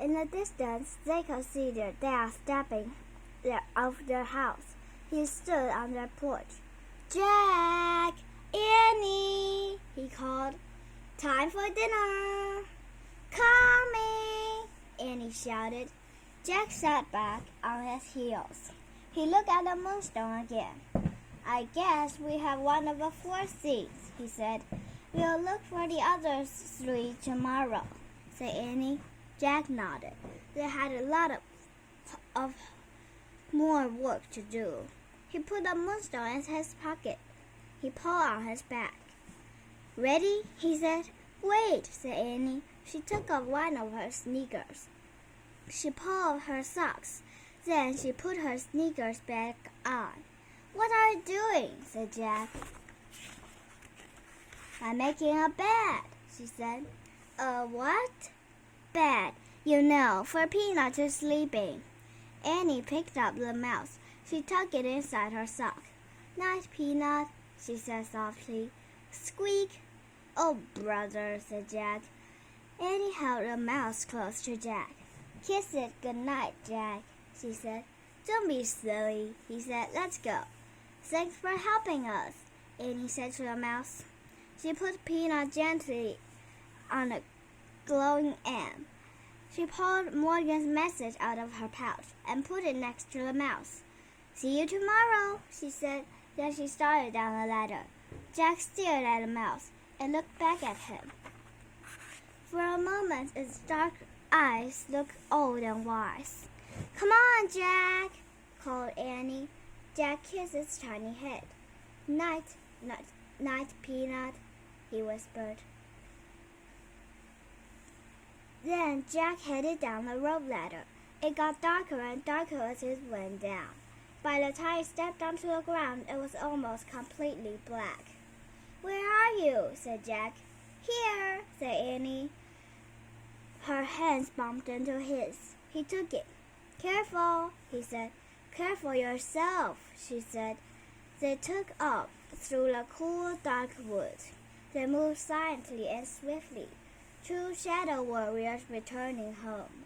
In the distance, they could see their dad stepping out of their house. He stood on their porch. "Jack! Annie!" he called. "Time for dinner!" "Coming!" Annie shouted. Jack sat back on his heels. He looked at the moonstone again. "I guess we have one of the 4 seeds," he said. "We'll look for the other 3 tomorrow," said Annie. Jack nodded. They had a lot of more work to do. He put the moonstone in his pocket. He pulled on his back. "Ready?" he said. "Wait," said Annie. She took off one of her sneakers. She pulled off her socks. Then she put her sneakers back on. "What are you doing?" said Jack. "I'm making a bed," she said. "A what?" "Bed, you know, for Peanut to sleep in." Annie picked up the mouse. She tucked it inside her sock. "Night, Peanut," she said softly. "Squeak." "Oh, brother," said Jack. Annie held the mouse close to Jack. "Kiss it good night, Jack," she said. "Don't be silly," he said. "Let's go." "Thanks for helping us," Annie said to the mouse. She put Peanut gently on a glowing end. She pulled Morgan's message out of her pouch and put it next to the mouse. "See you tomorrow," she said. Then she started down the ladder. Jack stared at the mouse and looked back at him. For a moment, its dark eyes looked old and wise. "Come on, Jack," called Annie. Jack kissed its tiny head. "Night, night, night, Peanut," he whispered. Then Jack headed down the rope ladder. It got darker and darker as it went down. By the time he stepped onto the ground, it was almost completely black. "Where are you?" said Jack. "Here," said Annie. Her hands bumped into his. He took it. "Careful," he said. "Careful yourself," she said. They took off through the cool, dark woods. They moved silently and swiftly, 2 shadow warriors returning home.